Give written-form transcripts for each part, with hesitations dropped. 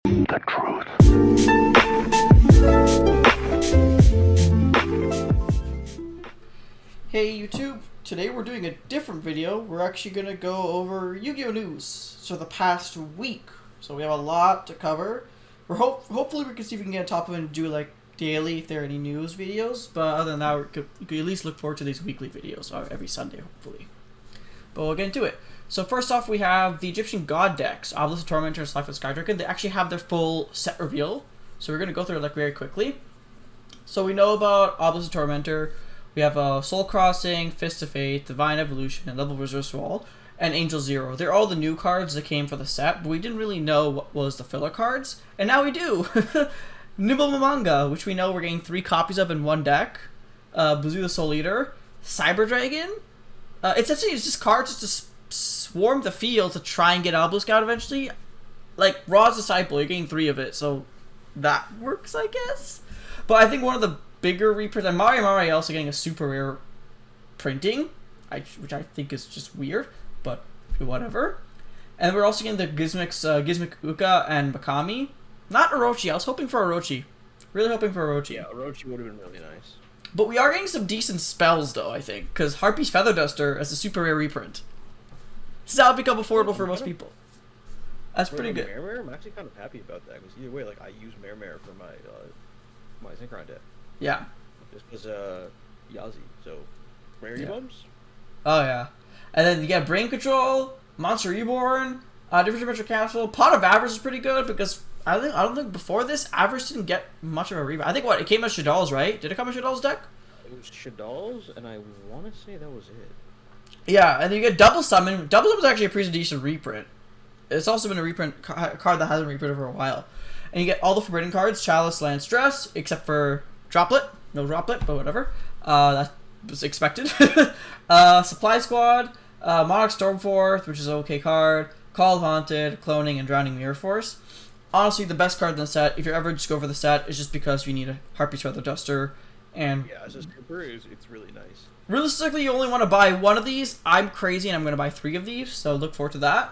The truth. Hey YouTube, today we're doing a different video. We're actually going to go over Yu-Gi-Oh! News for the past week. So we have a lot to cover. Hopefully we can see if we can get on top of it and do like daily if there are any news videos. But other than that, you could at least look forward to these weekly videos every Sunday, hopefully. But we'll get into it. So first off, we have the Egyptian God decks, Obelisk Tormentor and Cypher Skydragon. They actually have their full set reveal. So we're going to go through it like very quickly. So we know about Obelisk Tormentor. We have Soul Crossing, Fist of Fate, Divine Evolution, and Level Resource Wall, and Angel Zero. They're all the new cards that came for the set, but we didn't really know what was the filler cards, and now we do! Nimble Mamanga, which we know we're getting 3 copies of in one deck. Buzu the Soul Eater, Cyber Dragon. It's just cards just to swarm the field to try and get Obelisk out eventually. Like, Ra's Disciple, you're getting 3 of it, so that works, I guess? But I think one of the bigger reprint, and Mari also getting a super rare printing, which I think is just weird, but whatever. And we're also getting the Gizmic Uka and Makami. Not Orochi, I was hoping for Orochi. Really hoping for Orochi. Yeah, Orochi would have been really nice. But we are getting some decent spells though, I think, because Harpy's Feather Duster as a super rare reprint. This is how it become affordable for most people. That's pretty good. Mare, I'm actually kind of happy about that, because either way, like, I use Mare for my my Synchron deck. Yeah. Just because, Yazi, so, Rare bumps? Oh, yeah. And then you get Brain Control, Monster Reborn, Different Dimensional Castle. Pot of Avarice is pretty good, because I don't think before this, Avarice didn't get much of a rebound. I think, it came as Shadal's, right? Did it come as Shadal's deck? It was Shadal's, and I want to say that was it. Yeah, and then you get Double Summon. Double Summon is actually a pretty decent reprint. It's also been a reprint card that hasn't reprinted for a while. And you get all the Forbidden cards, Chalice, Land, Stress, except for Droplet. No Droplet, but whatever. That was expected. Supply Squad, Monarch Stormforth, which is an okay card, Call of Haunted, Cloning, and Drowning Mirror Force. Honestly, the best card in the set, if you ever just go for the set, is just because you need a Harpy's Feather Duster. And yeah, as a super, it's really nice. Realistically, you only want to buy one of these. I'm crazy, and I'm going to buy 3 of these, so look forward to that.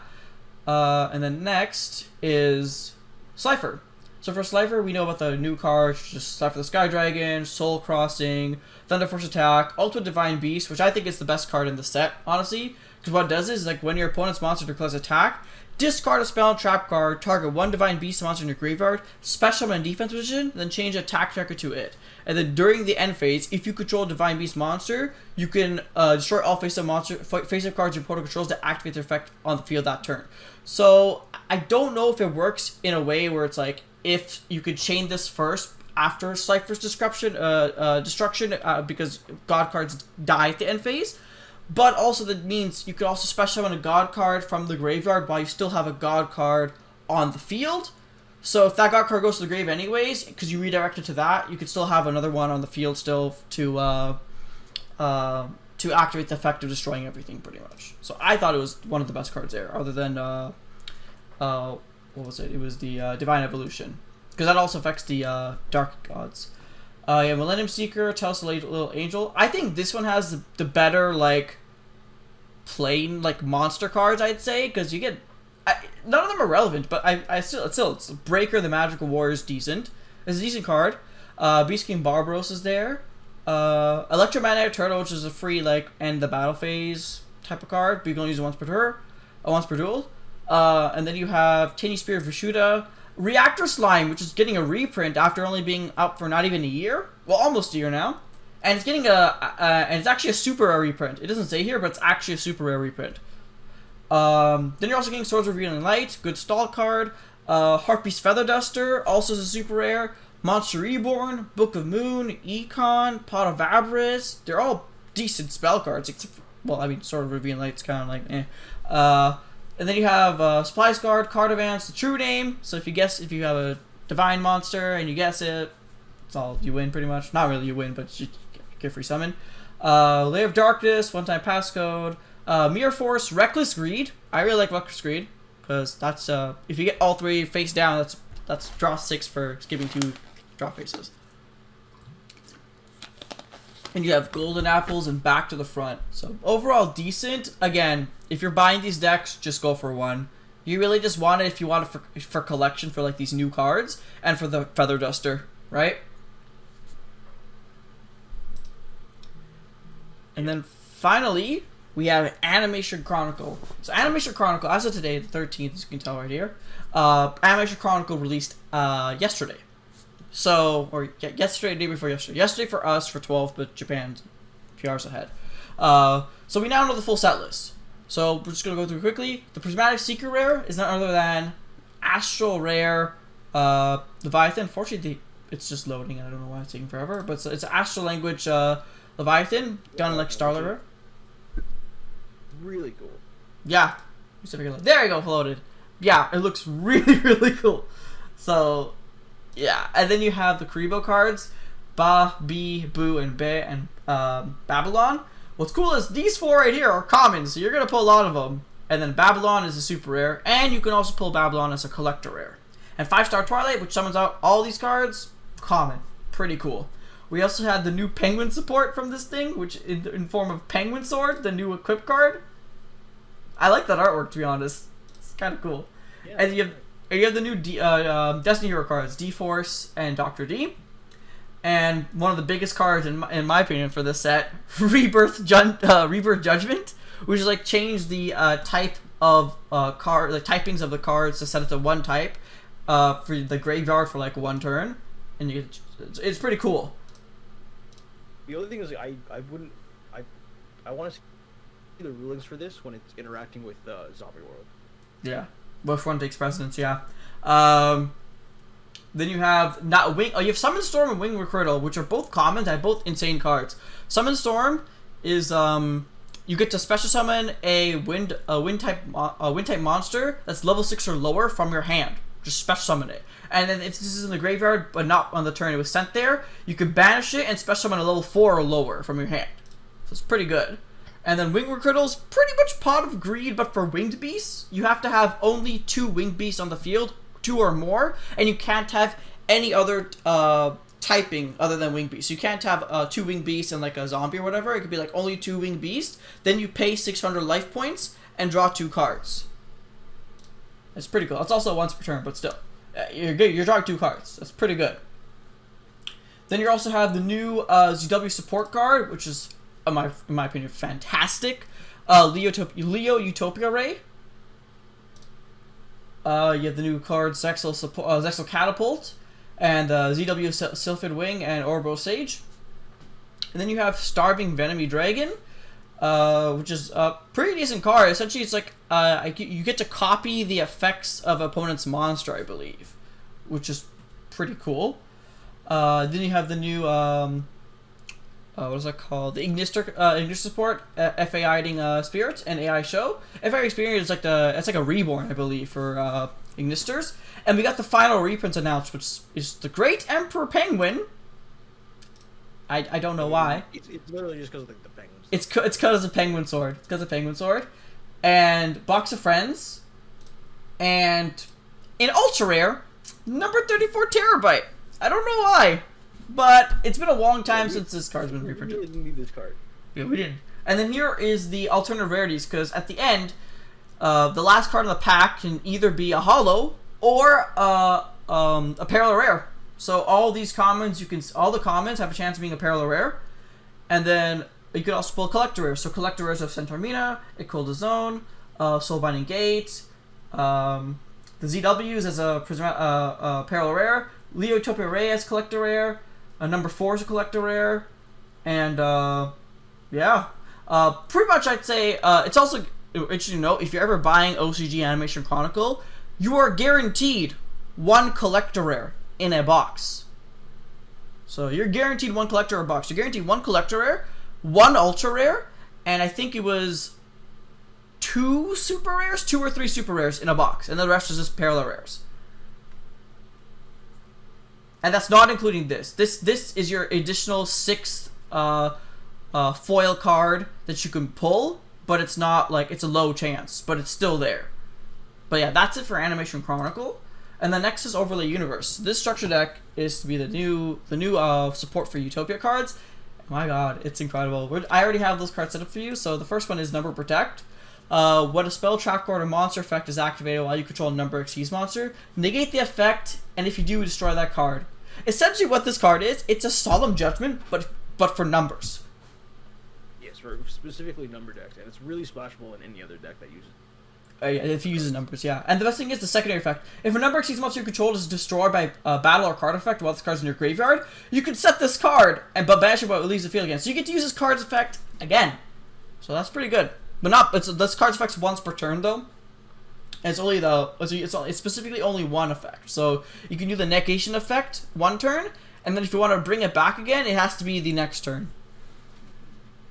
And then next is Cypher. So for Cypher, we know about the new cards, just Cypher the Sky Dragon, Soul Crossing, Thunder Force Attack, Ultimate Divine Beast, which I think is the best card in the set, honestly. Because what it does is, like, when your opponent's monster declares attack, discard a spell and trap card, target 1 Divine Beast monster in your graveyard, special summon in defense position, then change attack tracker to it. And then during the end phase, if you control a Divine Beast monster, you can destroy all face-up cards your opponent controls to activate their effect on the field that turn. So I don't know if it works in a way where it's like, if you could chain this first after Cypher's destruction, because God cards die at the end phase. But also that means you could also special summon a God card from the graveyard while you still have a God card on the field. So if that God card goes to the grave anyways, because you redirect it to that, you could still have another one on the field still to activate the effect of destroying everything, pretty much. So I thought it was one of the best cards there, other than what was it? It was the Divine Evolution, because that also affects the Dark Gods. Yeah, Millennium Seeker, Tellus the Little Angel. I think this one has the better, like, plain, like, monster cards, I'd say, because you get... none of them are relevant, but I still it's Breaker, the Magical Warrior is decent. It's a decent card. Beast King Barbaros is there. Electromagnetic Turtle, which is a free, like, end the battle phase type of card, but you can only use it once per duel. And then you have Tiny Spear Vishuda. Reactor Slime, which is getting a reprint after only being out for not even a year. Well, almost a year now. And it's getting and it's actually a super rare reprint. It doesn't say here, but it's actually a super rare reprint. Then you're also getting Swords of Revealing Light, good stall card. Harpy's Feather Duster, also is a super rare. Monster Reborn, Book of Moon, Econ, Pot of Avarice. They're all decent spell cards, except for, well, I mean, Sword of Revealing Light's kind of like, eh. And then you have Supplies Guard, Card Advance, the True Name. So if you have a Divine Monster and you guess it, it's all, you win pretty much. Not really you win, but you get free summon. Layer of Darkness, one-time passcode. Mirror Force, Reckless Greed. I really like Reckless Greed, because that's, if you get all 3 face down, that's draw 6 for skipping 2 draw faces. And you have Golden Apples and Back to the Front. So overall decent. Again, if you're buying these decks, just go for one. You really just want it if you want it for collection for like these new cards and for the Feather Duster, right? And then finally, we have Animation Chronicle. So Animation Chronicle, as of today, the 13th, as you can tell right here, Animation Chronicle released yesterday. So, or yesterday, the day before yesterday. Yesterday for us, for 12, but Japan's a few hours ahead. So we now know the full set list. So we're just going to go through quickly. The Prismatic Secret Rare is none other than Astral Rare Leviathan. Unfortunately, it's just loading. I don't know why it's taking forever. But it's an Astral Language Leviathan, done like Starler Rare. Really cool. Yeah. There you go, loaded. Yeah, it looks really, really cool. So, yeah. And then you have the Karibo cards. Ba, Bi, Bu, and Be, and Babylon. What's cool is these 4 right here are common, so you're going to pull a lot of them. And then Babylon is a super rare, and you can also pull Babylon as a collector rare. And 5-star Twilight, which summons out all these cards, common. Pretty cool. We also had the new Penguin support from this thing, which in form of Penguin Sword, the new equip card. I like that artwork, to be honest. It's kind of cool. Yeah, and you have the new Destiny Hero cards, D-Force and Dr. D. And one of the biggest cards, in my opinion, for this set, Rebirth Judgment, which is like change the type of card, the typings of the cards to set it to one type for the graveyard for like 1 turn, and you get, it's pretty cool. The only thing is, I want to see the rulings for this when it's interacting with Zombie World. Yeah, which one takes precedence? Yeah. Then you have you have Summon Storm and Wing Recruital, which are both common. They have both insane cards. Summon Storm is you get to special summon a wind type monster that's level 6 or lower from your hand. Just special summon it. And then if this is in the graveyard but not on the turn it was sent there, you can banish it and special summon a level 4 or lower from your hand. So it's pretty good. And then Wing Recruital's pretty much Pot of Greed, but for winged beasts. You have to have only 2 winged beasts on the field, 2 or more, and you can't have any other typing other than winged beasts. You can't have 2 winged beasts and like a zombie or whatever. It could be like only 2 winged beasts. Then you pay 600 life points and draw 2 cards. It's pretty cool. It's also once per turn, but still, you're good. You're drawing 2 cards. That's pretty good. Then you also have the new ZW support card, which is, in my opinion, fantastic. Leo Utopia Ray. You have the new card Zexal Catapult, and ZW Sylphid Wing and Orbo Sage. And then you have Starving Venomy Dragon, which is a pretty decent card. Essentially, it's like you get to copy the effects of opponent's monster, I believe, which is pretty cool. Then you have the new what is that called? The Ignister support, FA Spirit and AI Show. FA Spirit is like it's like a reborn, I believe, for Ignisters. And we got the final reprints announced, which is the Great Emperor Penguin. I don't know why. It's literally just because of the penguins. It's because of Penguin Sword. It's because of Penguin Sword. And Box of Friends. And in Ultra Rare, number 34 Terabyte. I don't know why. But it's been a long time since this card's been reprinted. We really didn't need this card. Yeah, we didn't. And then here is the alternative rarities, because at the end, the last card in the pack can either be a holo or a parallel rare. So all these commons, all the commons have a chance of being a parallel rare. And then you could also pull a collector rare. So collector rares of Centaurmina, Ecolda Zone, Soulbinding Gate, the ZWs as a parallel rare, Leo Utopia Ray as collector rare, number 4 is a collector rare, and yeah, pretty much I'd say it's also interesting to note, if you're ever buying OCG Animation Chronicle, you are guaranteed 1 collector rare in a box. So you're guaranteed 1 collector rare box. You're guaranteed 1 collector rare, 1 ultra rare, and I think it was 2 super rares, 2 or 3 super rares in a box, and the rest is just parallel rares. And that's not including this. This is your additional 6th foil card that you can pull, but it's not like, it's a low chance, but it's still there. But yeah, that's it for Animation Chronicle. And the next is Overlay Universe. This structure deck is to be the new support for Utopia cards. My god, it's incredible. I already have those cards set up for you. So the first one is Number Protect. When a spell, trap card, or monster effect is activated while you control a number exceeds monster, negate the effect, and if you do, destroy that card. Essentially, what this card is, it's a Solemn Judgment, but for numbers. Yes, for specifically number decks, and it's really splashable in any other deck that uses. Yeah, if he uses numbers, yeah. And the best thing is the secondary effect. If a number exceeds monster you control is destroyed by battle or card effect while this card's in your graveyard, you can set this card but banish it while it leaves the field again. So you get to use this card's effect again. So that's pretty good. But not. This card's effect's once per turn though. And it's only it's specifically only one effect. So you can do the negation effect one turn, and then if you want to bring it back again, it has to be the next turn.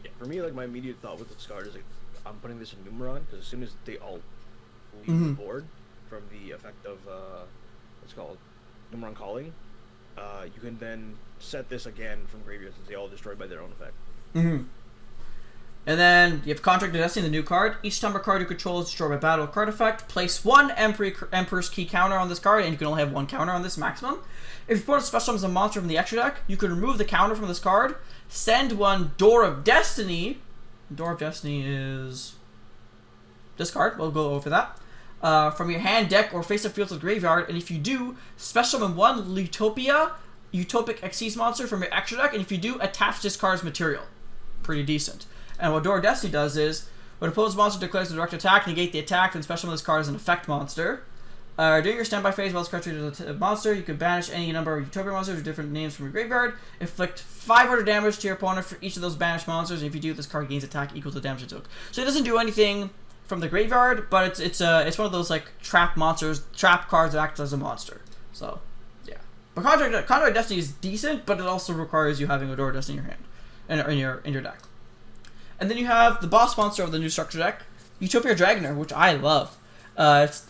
Yeah, for me, like my immediate thought with this card is like I'm putting this in Numeron because as soon as they all leave the board from the effect of what's it called Numeron Calling, you can then set this again from graveyard since they all destroyed by their own effect. And then you have Contract of Destiny, the new card. Each number card you control is destroyed by battle or card effect. Place one Emperor's Key counter on this card, and you can only have one counter on this maximum. If you put a special summons a monster from the extra deck, you can remove the counter from this card. Send one Door of Destiny. Door of Destiny is this card. We'll go over that. From your hand, deck, or face-up field to the graveyard, and if you do, special summon one Utopic Xyz monster from your extra deck, and if you do, attach this card's material. Pretty decent. And what Door of Destiny does is, when opponent's monster declares a direct attack, negate the attack, and special summon this card as an effect monster. During your standby phase, while this card treated as a monster, you can banish any number of Utopia monsters with different names from your graveyard. Inflict 500 damage to your opponent for each of those banished monsters, and if you do, this card gains attack equal to the damage it took. So it doesn't do anything from the graveyard, but it's one of those like trap monsters, trap cards that act as a monster. So yeah, but Contract of Destiny is decent, but it also requires you having a Door of Destiny in your hand in your deck. And then you have the boss monster of the new structure deck, Utopia Dragoner, which I love. It's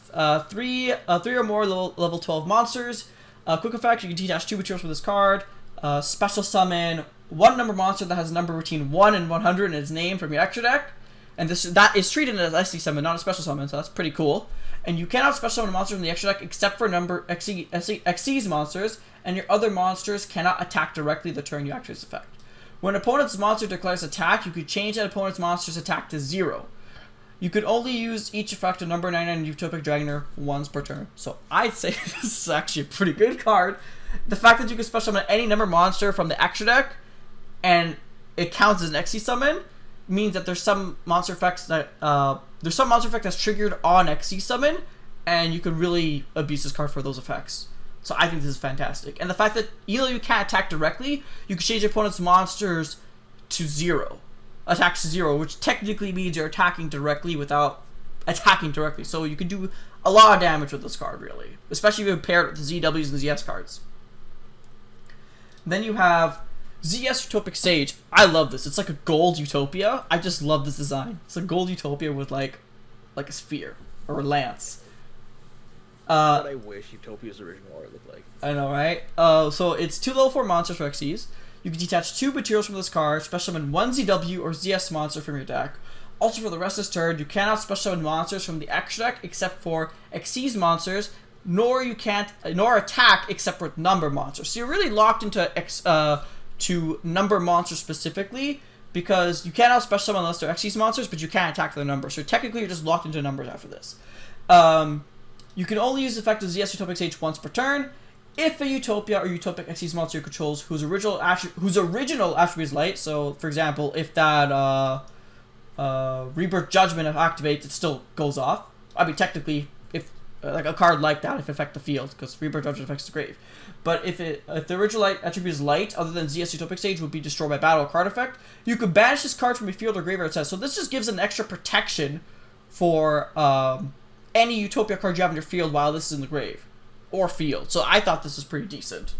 three or more level 12 monsters. Quick effect: you can detach 2 materials from this card. Special summon one number monster that has a number between 1 and 100 in its name from your extra deck. And that is treated as SC summon, not a special summon, so that's pretty cool. And you cannot special summon a monster from the extra deck except for number Xyz monsters, and your other monsters cannot attack directly the turn you activate this effect. When an opponent's monster declares attack, you could change that opponent's monster's attack to 0. You could only use each effect of number 99 Utopic Dragoner once per turn. So I'd say this is actually a pretty good card. The fact that you can special summon any number monster from the extra deck, and it counts as an Xyz summon, means that there's some monster effects that that's triggered on Xyz summon, and you can really abuse this card for those effects. So I think this is fantastic. And the fact that even though you can't attack directly, you can change your opponent's monsters to 0. Attacks to 0, which technically means you're attacking directly without attacking directly. So you can do a lot of damage with this card, really. Especially if you pair it with the ZWs and the ZS cards. Then you have ZS Utopic Sage. I love this. It's like a gold Utopia. I just love this design. It's a gold Utopia with like a sphere or a lance. What I wish Utopia's original art looked like. I know, right? So it's 2 level 4 monsters for Xyz. You can detach 2 materials from this card, special summon 1 ZW or ZS monster from your deck. Also, for the rest of this turn, you cannot special summon monsters from the extra deck except for Xyz monsters, nor attack except for number monsters. So you're really locked into to number monsters specifically, because you cannot special summon unless they're Xyz monsters, but you can't attack their numbers. So technically, you're just locked into numbers after this. You can only use the effect of ZS Utopic Sage once per turn. If a Utopia or Utopic Xyz monster controls whose original attribute is light, so for example, if that Rebirth Judgment activates, it still goes off. I mean, technically, if like a card like that, if it affects the field, because Rebirth Judgment affects the grave. But if the original attribute is light, other than ZS Utopic Sage, would be destroyed by battle or card effect, you could banish this card from your field or graveyard set. So this just gives an extra protection for any Utopia card you have in your field while this is in the grave or field. So I thought this was pretty decent.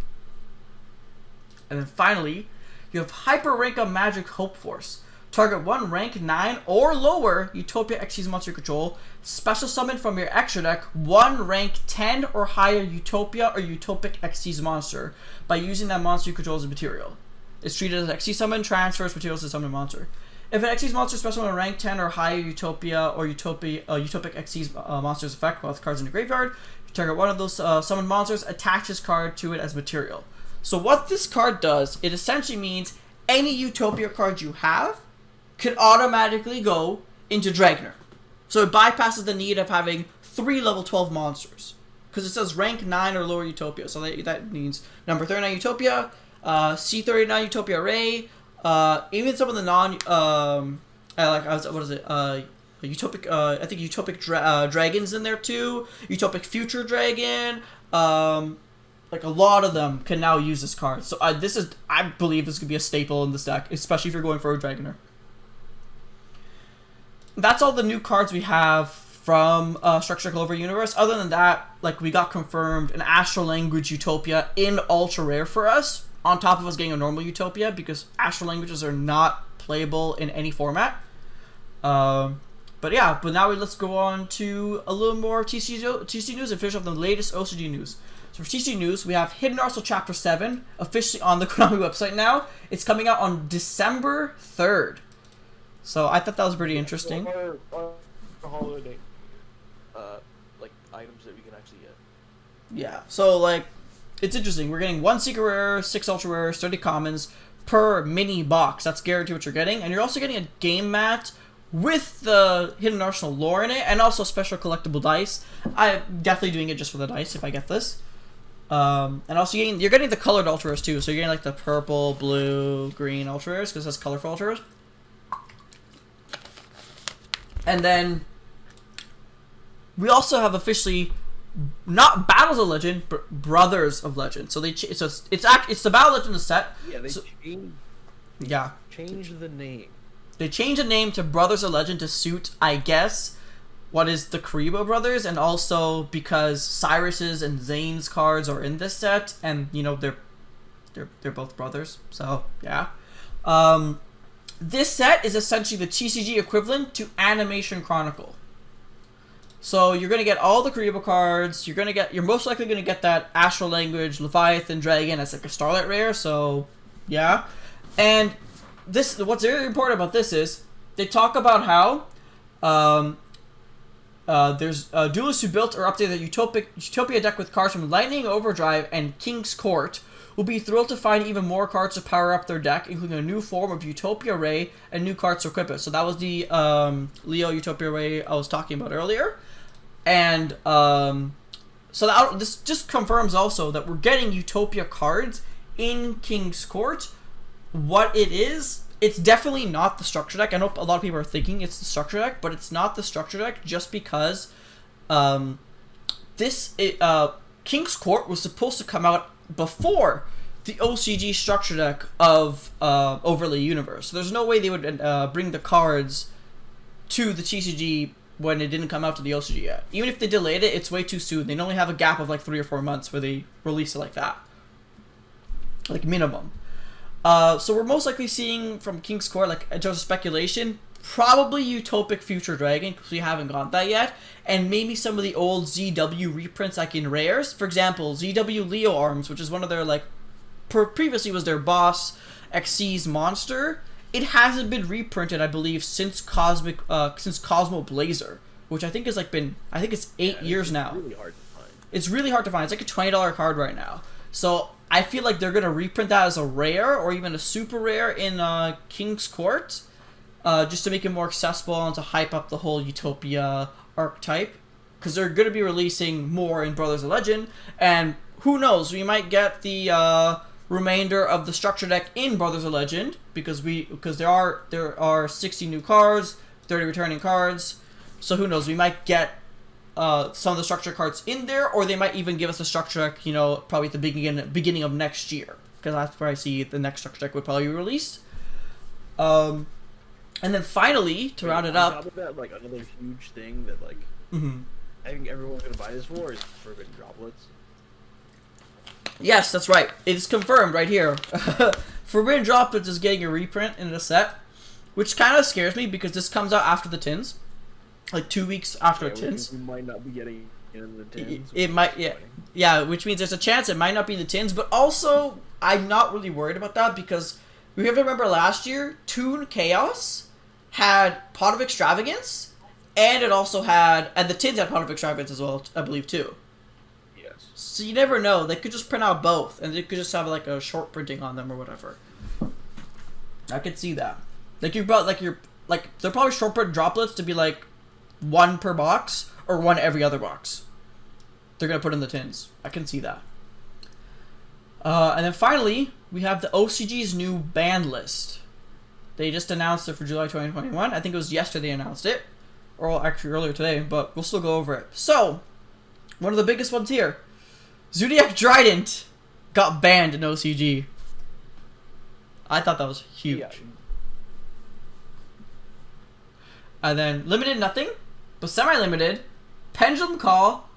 And then finally, you have Hyper Rank-Up Magic Hope Force. Target one rank 9 or lower Utopia Xyz monster control. Special summon from your extra deck one rank 10 or higher Utopia or Utopic Xyz monster by using that monster you control as a material. It's treated as Xyz summon, transfers materials to summon monster. If an Xyz monster special summon a rank 10 or higher Utopia or Utopic Xyz monster's effect while the card's in the graveyard, you target one of those summoned monsters, attach this card to it as material. So what this card does, it essentially means any Utopia card you have can automatically go into Dragoner. So it bypasses the need of having 3 level 12 monsters. Because it says rank 9 or lower Utopia. So that means number 39 Utopia, C39 Utopia Array, even some of the Utopic, I think Utopic Dragon's in there too. Utopic Future Dragon. Like a lot of them can now use this card. So I believe this could be a staple in this deck, especially if you're going for a Dragoner. That's all the new cards we have from Structure Clover Universe. Other than that, like, we got confirmed an Astral Language Utopia in Ultra Rare for us, on top of us getting a normal Utopia, because Astral Languages are not playable in any format. But now let's go on to a little more TCG news and finish up the latest OCG news. So for TCG news, we have Hidden Arsenal Chapter 7 officially on the Konami website now. It's coming out on December 3rd. So I thought that was pretty interesting. Holiday, like items that we can actually get. Yeah, so like, it's interesting. We're getting 1 secret rare, 6 ultra rares, 30 commons per mini box. That's guaranteed what you're getting, and you're also getting a game mat with the Hidden Arsenal lore in it, and also special collectible dice. I'm definitely doing it just for the dice if I get this. And also you're getting the colored ultra rares too. So you're getting like the purple, blue, green ultra rares because that's colorful ultra rares. And then we also have officially not Battles of Legend, but Brothers of Legend. So it's the Battle of Legend set. Yeah, they changed the name. They changed the name to Brothers of Legend to suit, I guess, what is the Karibo brothers, and also because Cyrus's and Zane's cards are in this set, and you know they're both brothers. So yeah. This set is essentially the TCG equivalent to Animation Chronicle. So you're gonna get all the Karibo cards. You're most likely gonna get that Astral Language Leviathan Dragon as like a Starlight Rare. So yeah, and what's very important about this is they talk about how there's duelists who built or updated the Utopia deck with cards from Lightning Overdrive and King's Court will be thrilled to find even more cards to power up their deck, including a new form of Utopia Ray and new cards to equip it. So that was the Leo Utopia Ray I was talking about earlier. And this just confirms also that we're getting Utopia cards in King's Court. What it is, it's definitely not the structure deck. I know a lot of people are thinking it's the structure deck, but it's not the structure deck just because King's Court was supposed to come out before the OCG structure deck of Overlay Universe. So there's no way they would bring the cards to the TCG when it didn't come out to the OCG yet. Even if they delayed it, it's way too soon. They normally have a gap of like 3 or 4 months where they release it like that. Like minimum. So we're most likely seeing from King's Court, like in terms of speculation, probably Utopic Future Dragon, because we haven't got that yet, and maybe some of the old ZW reprints like in rares. For example, ZW Leo Arms, which is one of their like previously was their boss XC's monster. It hasn't been reprinted, I believe, since Cosmo Blazer, which I think is like I think it's 8 years now. It's really hard to find. It's really hard to find. It's like a $20 card right now. So I feel like they're gonna reprint that as a rare or even a super rare in King's Court, just to make it more accessible and to hype up the whole Utopia archetype, because they're gonna be releasing more in Brothers of Legend, and who knows, we might get the remainder of the structure deck in Brothers of Legend, because there are 60 new cards, 30 returning cards, so who knows, we might get some of the structure cards in there, or they might even give us a structure deck, probably at the beginning of next year, because that's where I see the next structure deck would probably be released. And then finally, to round it up, on top of that, like another huge thing that like I think everyone's gonna buy this for is Forbidden Droplets. Yes, that's right. It's confirmed right here. Forbidden Droplets is getting a reprint in the set, which kind of scares me because this comes out after the tins. Like 2 weeks after tins. We might not be getting in the tins. It might, yeah, which means there's a chance it might not be in the tins, but also I'm not really worried about that because we have to remember last year, Toon Chaos had Pot of Extravagance, and it also had, and the tins had Pot of Extravagance as well, I believe, too. Yes. So you never know. They could just print out both, and they could just have like a short printing on them or whatever. I could see that. Like they're probably short print droplets to be like one per box or one every other box. They're gonna put in the tins. I can see that. And then finally, we have the OCG's new ban list. They just announced it for July 2021. I think it was yesterday they announced it. Or actually earlier today, but we'll still go over it. So, one of the biggest ones here. Zodiac Trident got banned in OCG. I thought that was huge. Yeah. And then limited nothing, but semi-limited, Pendulum Call,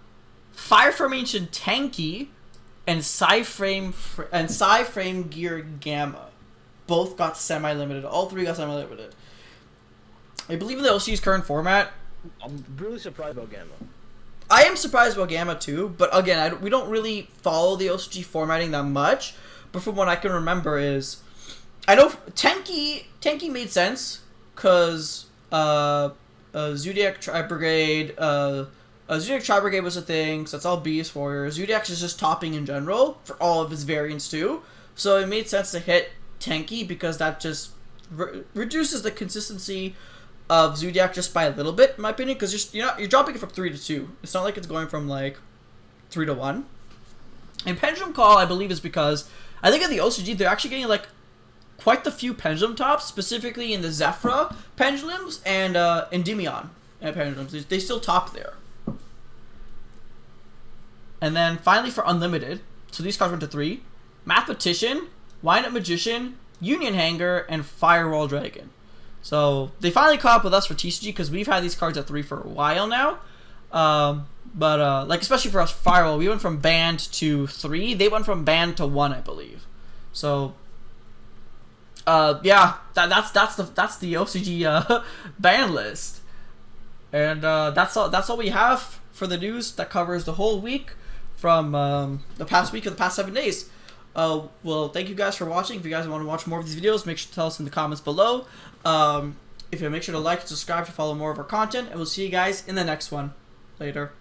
Fire Formation Tanky, and Psyframe Gear Gamma. Both got semi-limited. All three got semi-limited. I believe in the OCG's current format. I'm really surprised about Gamma. I am surprised about Gamma too, but again, we don't really follow the OCG formatting that much. But from what I can remember is, I know Tanky made sense because Zodiac Tri-Brigade, Zodiac Tri-Brigade was a thing, so that's all Beast Warriors. Zodiac is just topping in general for all of his variants too, so it made sense to hit Tanky because that just reduces the consistency of Zodiac just by a little bit, in my opinion, because you're dropping it from 3 to 2. It's not like it's going from like 3 to 1. And Pendulum Call, I believe, is because I think in the OCG they're actually getting like quite the few pendulum tops, specifically in the Zephyra pendulums and Endymion pendulums. They still top there. And then finally for Unlimited, so these cards went to 3: Mathematician, Wind-Up Magician, Union Hanger, and Firewall Dragon. So they finally caught up with us for TCG because we've had these cards at 3 for a while now. But like especially for us, Firewall, we went from banned to 3. They went from banned to 1, I believe. So yeah, that's the OCG ban list, and that's all we have for the news that covers the whole week from the past week of the past 7 days. Well, thank you guys for watching. If you guys want to watch more of these videos, make sure to tell us in the comments below. If you make sure to like and subscribe to follow more of our content, and we'll see you guys in the next one. Later.